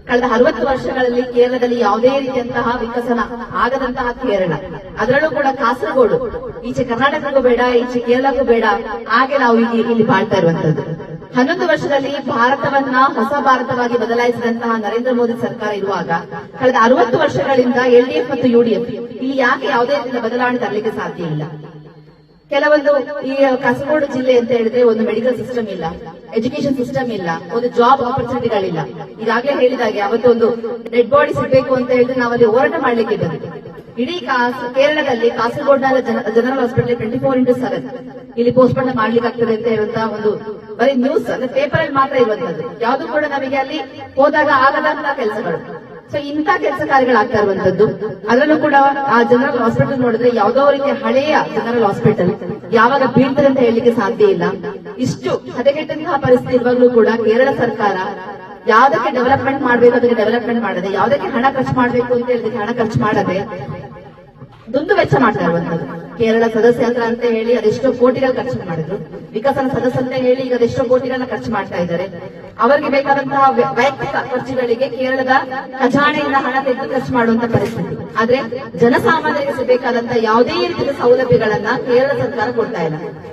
ಕಳೆದ 60 ವರ್ಷಗಳಲ್ಲಿ ಕೇರಳದಲ್ಲಿ ಯಾವುದೇ ರೀತಿಯಂತಹ ವಿಕಸನ ಆಗದಂತಹ ಕೇರಳ, ಅದರಲ್ಲೂ ಕೂಡ ಕಾಸರಗೋಡು ಈಚೆ ಕರ್ನಾಟಕಕ್ಕೂ ಬೇಡ, ಈಚೆ ಕೇರಳಕ್ಕೂ ಬೇಡ, ಹಾಗೆ ನಾವು ಇಲ್ಲಿ ಬಾಳ್ತಾ ಇರುವಂತದ್ದು. 11 ವರ್ಷದಲ್ಲಿ ಭಾರತವನ್ನ ಹೊಸ ಭಾರತವಾಗಿ ಬದಲಾಯಿಸಿದಂತಹ ನರೇಂದ್ರ ಮೋದಿ ಸರ್ಕಾರ ಇರುವಾಗ ಕಳೆದ 60 ವರ್ಷಗಳಿಂದ LDF ಮತ್ತು UDF ಇಲ್ಲಿ ಯಾಕೆ ಯಾವುದೇ ರೀತಿಯ ಬದಲಾವಣೆ ತರಲಿಕ್ಕೆ ಸಾಧ್ಯ ಇಲ್ಲ? ಕೆಲವೊಂದು ಈ ಕಾಸರಗೋಡು ಜಿಲ್ಲೆ ಅಂತ ಹೇಳಿದ್ರೆ ಒಂದು ಮೆಡಿಕಲ್ ಸಿಸ್ಟಮ್ ಇಲ್ಲ, ಎಜುಕೇಶನ್ ಸಿಸ್ಟಮ್ ಇಲ್ಲ, ಒಂದು ಜಾಬ್ ಆಪರ್ಚುನಿಟಿಗಳಿಲ್ಲ. ಈಗಾಗಲೇ ಹೇಳಿದಾಗೆ ಅವತ್ತೊಂದು ಡೆಡ್ ಬಾಡಿ ಸಿಗಬೇಕು ಅಂತ ಹೇಳಿದ್ರೆ ನಾವಲ್ಲಿ ಹೋರಾಟ ಮಾಡ್ಲಿಕ್ಕೆ ಬಂದಿದೆ. ಇಡೀ ಕೇರಳದಲ್ಲಿ ಕಾಸರಗೋಡ್ನ ಜನರಲ್ ಹಾಸ್ಪಿಟಲ್ 24x7 ಇಲ್ಲಿ ಪೋಸ್ಟ್ ಮಾರ್ಟಮ್ ಮಾಡ್ಲಿಕ್ಕೆ ಆಗ್ತದೆ ಅಂತ ಹೇಳುವಂತಹ ಒಂದು ಬರೀ ನ್ಯೂಸ್ ಅಂದ್ರೆ ಪೇಪರ್ ಅಲ್ಲಿ ಮಾತ್ರ ಇರುವಂತದ್ದು, ಯಾವ್ದು ಕೂಡ ನಮಗೆ ಅಲ್ಲಿ ಹೋದಾಗ ಆಗದಂತಹ ಕೆಲಸಗಳು. ಸೊ ಇಂಥ ಕೆಲಸ ಕಾರ್ಯಗಳಾಗ್ತಾ ಇರುವಂತದ್ದು. ಅದರಲ್ಲೂ ಕೂಡ ಆ ಜನರಲ್ ಹಾಸ್ಪಿಟಲ್ ನೋಡಿದ್ರೆ ಯಾವುದೋ ರೀತಿಯ ಹಳೆಯ ಜನರಲ್ ಹಾಸ್ಪಿಟಲ್ ಯಾವಾಗ ಬೀಳ್ತದೆ ಅಂತ ಹೇಳಲಿಕ್ಕೆ ಸಾಧ್ಯ ಇಲ್ಲ. ಇಷ್ಟು ಹದಗೆಟ್ಟಂತಹ ಪರಿಸ್ಥಿತಿ ಇರುವಾಗಲೂ ಕೂಡ ಕೇರಳ ಸರ್ಕಾರ ಯಾವ್ದಕ್ಕೆ ಡೆವಲಪ್ಮೆಂಟ್ ಮಾಡಬೇಕು ಅದಕ್ಕೆ ಡೆವಲಪ್ಮೆಂಟ್ ಮಾಡದೆ, ಯಾವ್ದಕ್ಕೆ ಹಣ ಖರ್ಚು ಮಾಡಬೇಕು ಅಂತ ಹೇಳಿದ್ರೆ ಹಣ ಖರ್ಚು ಮಾಡದೆ ದುಂದು ವೆಚ್ಚ ಮಾಡ್ತಾ ಇರುವಂತದ್ದು. ಕೇರಳ ಸದಸ್ಯಂತ್ರ ಅಂತ ಹೇಳಿ ಅದೆಷ್ಟೋ ಕೋಟಿಗಳು ಖರ್ಚು ಮಾಡಿದ್ರು, ವಿಕಸನ ಸದಸ್ಯ ಅಂತ ಹೇಳಿ ಈಗ ಅದೆಷ್ಟೋ ಕೋಟಿಗಳನ್ನ ಖರ್ಚು ಮಾಡ್ತಾ ಇದ್ದಾರೆ. ಅವರಿಗೆ ಬೇಕಾದಂತಹ ವೈಯಕ್ತಿಕ ಖರ್ಚುಗಳಿಗೆ ಕೇರಳದ ಖಜಾನೆಯಿಂದ ಹಣ ತೆಗೆದು ಖರ್ಚು ಮಾಡುವಂತ ಪರಿಸ್ಥಿತಿ. ಆದ್ರೆ ಜನಸಾಮಾನ್ಯರಿಗೆ ಸಿಗಬೇಕಾದಂತಹ ಯಾವುದೇ ರೀತಿಯ ಸೌಲಭ್ಯಗಳನ್ನ ಕೇರಳ ಸರ್ಕಾರ ಕೊಡ್ತಾ ಇಲ್ಲ.